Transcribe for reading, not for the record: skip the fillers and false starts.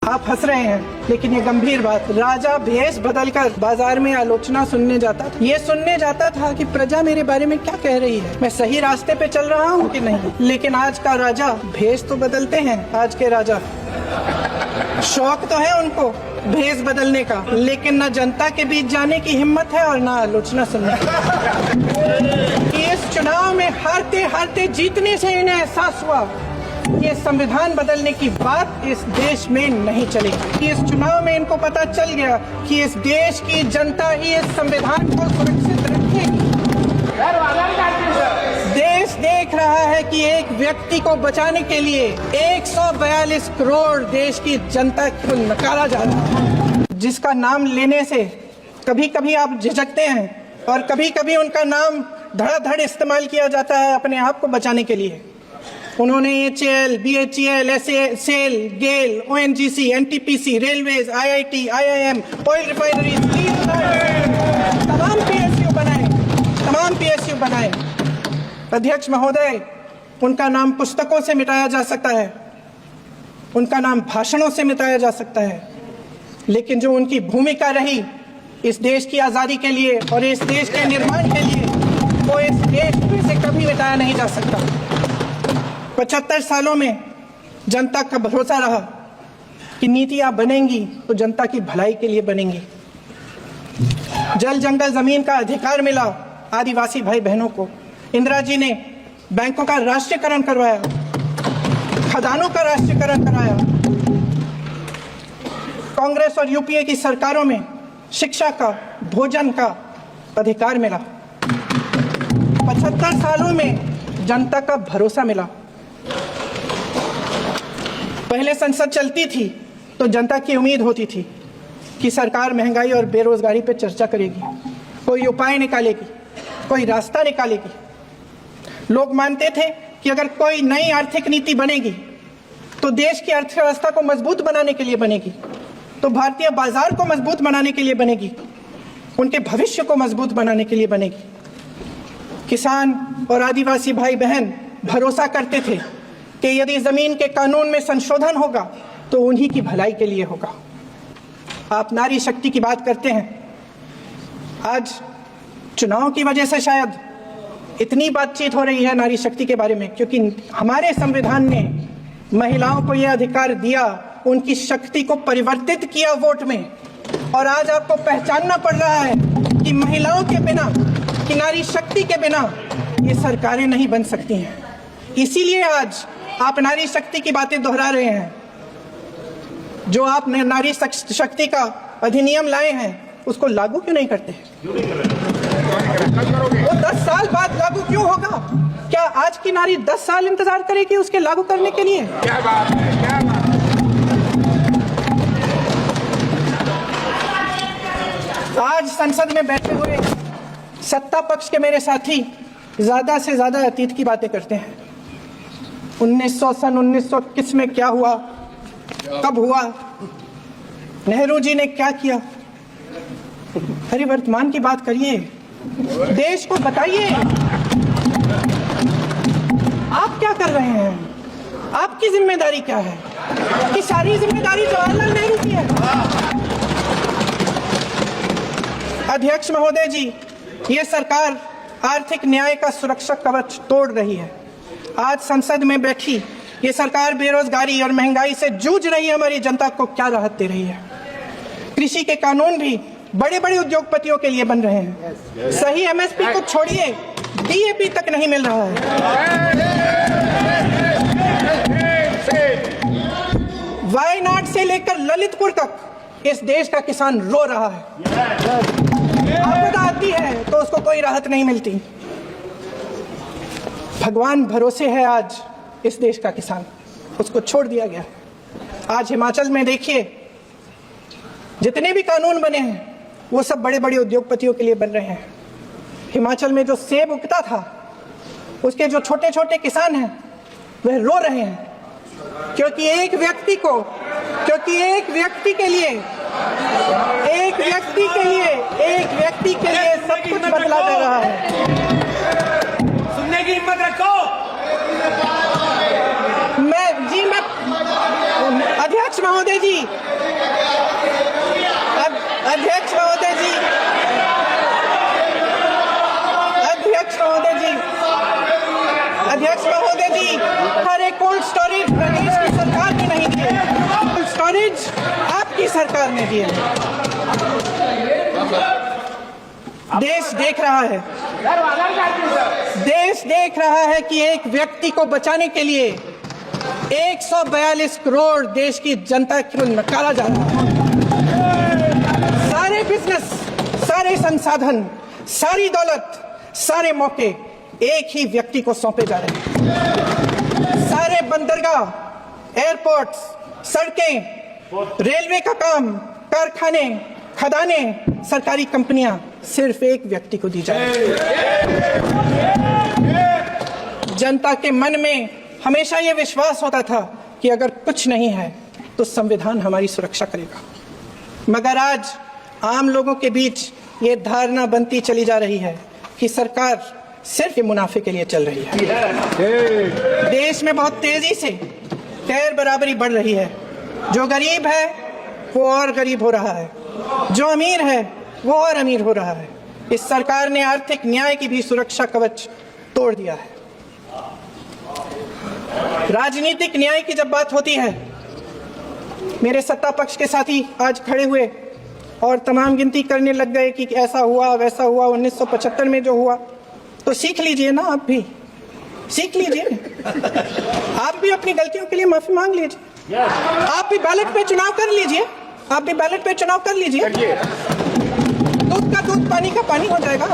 आप हंस रहे हैं, लेकिन ये गंभीर बात। राजा भेष बदलकर बाजार में आलोचना सुनने जाता था। ये सुनने जाता था कि प्रजा मेरे बारे में क्या कह रही है, मैं सही रास्ते पे चल रहा हूँ कि नहीं। लेकिन आज का राजा, भेष तो बदलते हैं आज के राजा, शौक तो है उनको भेष बदलने का, लेकिन न जनता के बीच जाने की हिम्मत है और न आलोचना सुनने की। इस चुनाव में हारते हारते जीतने से इन्हें एहसास हुआ ये संविधान बदलने की बात इस देश में नहीं चलेगी। इस चुनाव में इनको पता चल गया कि इस देश की जनता ही इस संविधान को सुरक्षित रखेगी। देश देख रहा है कि एक व्यक्ति को बचाने के लिए 142 करोड़ देश की जनता को नकारा जा रहा है, जिसका नाम लेने से कभी कभी आप झिझकते हैं और कभी कभी उनका नाम धड़ाधड़ इस्तेमाल किया जाता है अपने आप को बचाने के लिए। उन्होंने HAL, BHEL, SAIL, GAIL, ONGC, NTPC, railways, IIT, IIM, oil refineries, तमाम PSU बनाए। अध्यक्ष महोदय, उनका नाम पुस्तकों से मिटाया जा सकता है, उनका नाम भाषणों से मिटाया जा सकता है, लेकिन जो उनकी भूमिका रही इस देश की आज़ादी के लिए और इस देश के निर्माण के लिए, वो इस देश से कभी मिटाया नहीं जा सकता। 75 सालों में जनता का भरोसा रहा कि नीतियां बनेंगी तो जनता की भलाई के लिए बनेंगी। जल जंगल जमीन का अधिकार मिला आदिवासी भाई बहनों को। इंदिरा जी ने बैंकों का राष्ट्रीयकरण करवाया, खदानों का राष्ट्रीयकरण कराया। कांग्रेस और यूपीए की सरकारों में शिक्षा का, भोजन का अधिकार मिला। 75 सालों में जनता का भरोसा मिला। पहले संसद चलती थी तो जनता की उम्मीद होती थी कि सरकार महंगाई और बेरोजगारी पर चर्चा करेगी, कोई उपाय निकालेगी, कोई रास्ता निकालेगी। लोग मानते थे कि अगर कोई नई आर्थिक नीति बनेगी तो देश की अर्थव्यवस्था को मजबूत बनाने के लिए बनेगी, तो भारतीय बाजार को मजबूत बनाने के लिए बनेगी, उनके भविष्य को मजबूत बनाने के लिए बनेगी। किसान और आदिवासी भाई बहन भरोसा करते थे कि यदि जमीन के कानून में संशोधन होगा तो उन्हीं की भलाई के लिए होगा। आप नारी शक्ति की बात करते हैं, आज चुनाव की वजह से शायद इतनी बातचीत हो रही है नारी शक्ति के बारे में, क्योंकि हमारे संविधान ने महिलाओं को यह अधिकार दिया, उनकी शक्ति को परिवर्तित किया वोट में। और आज आपको पहचानना पड़ रहा है कि महिलाओं के बिना, कि नारी शक्ति के बिना ये सरकारें नहीं बन सकती हैं। इसीलिए आज आप नारी शक्ति की बातें दोहरा रहे हैं। जो आप नारी शक्ति का अधिनियम लाए हैं उसको लागू क्यों नहीं करते? वो 10 साल बाद लागू क्यों होगा? क्या आज की नारी 10 साल इंतजार करेगी उसके लागू करने के लिए? क्या बात है, क्या बात है। आज संसद में बैठे हुए सत्ता पक्ष के मेरे साथी ज्यादा से ज्यादा अतीत की बातें करते हैं। 1900 किस में क्या हुआ, कब हुआ, नेहरू जी ने क्या किया। अरे वर्तमान की बात करिए, देश को बताइए आप क्या कर रहे हैं, आपकी जिम्मेदारी क्या है? कि सारी जिम्मेदारी जवाहरलाल नेहरू की है। अध्यक्ष महोदय जी, ये सरकार आर्थिक न्याय का सुरक्षा कवच तोड़ रही है। आज संसद में बैठी ये सरकार बेरोजगारी और महंगाई से जूझ रही हमारी जनता को क्या राहत दे रही है? कृषि के कानून भी बड़े बड़े उद्योगपतियों के लिए बन रहे हैं। सही MSP को छोड़िए, DAP तक नहीं मिल रहा है। वायनाड से लेकर ललितपुर तक इस देश का किसान रो रहा है। आपदा आती है तो उसको कोई राहत नहीं मिलती। भगवान भरोसे है आज इस देश का किसान, उसको छोड़ दिया गया। आज हिमाचल में देखिए, जितने भी कानून बने हैं वो सब बड़े बड़े उद्योगपतियों के लिए बन रहे हैं। हिमाचल में जो सेब उगता था, उसके जो छोटे छोटे किसान हैं वह रो रहे हैं, क्योंकि एक व्यक्ति के लिए सब कुछ बदला जा रहा है। सुनने की हिम्मत रखो। मैं अध्यक्ष महोदय जी, अध्यक्ष महोदय जी, अध्यक्ष महोदय जी, अध्यक्ष महोदय जी, हर एक कोल्ड स्टोरेज प्रदेश की सरकार ने नहीं दिए, कोल्ड स्टोरेज आपकी सरकार ने दिए। देश देख रहा है, देश देख रहा है कि एक व्यक्ति को बचाने के लिए 142 करोड़ देश की जनता को नकारा जा रहा है। सारे बिजनेस, सारे संसाधन, सारी दौलत, सारे मौके एक ही व्यक्ति को सौंपे जा रहे हैं। सारे बंदरगाह, एयरपोर्ट्स, सड़कें, रेलवे का काम, कारखाने, खदानें, सरकारी कंपनियां सिर्फ एक व्यक्ति को दी जाए। जनता के मन में हमेशा यह विश्वास होता था कि अगर कुछ नहीं है तो संविधान हमारी सुरक्षा करेगा, मगर आज आम लोगों के बीच ये धारणा बनती चली जा रही है कि सरकार सिर्फ मुनाफे के लिए चल रही है। देश में बहुत तेजी से गैर बराबरी बढ़ रही है। जो गरीब है वो और गरीब हो रहा है, जो अमीर है वो और अमीर हो रहा है। इस सरकार ने आर्थिक न्याय की भी सुरक्षा कवच तोड़ दिया है। राजनीतिक न्याय की जब बात होती है, मेरे सत्ता पक्ष के साथी आज खड़े हुए और तमाम गिनती करने लग गए कि ऐसा हुआ वैसा हुआ 1975 में जो हुआ, तो सीख लीजिए ना, आप भी सीख लीजिए, आप भी अपनी गलतियों के लिए माफी मांग लीजिए, आप भी बैलेट पे चुनाव कर लीजिए, आप भी बैलेट पे चुनाव कर लीजिए, दूध का दूध पानी का पानी हो जाएगा।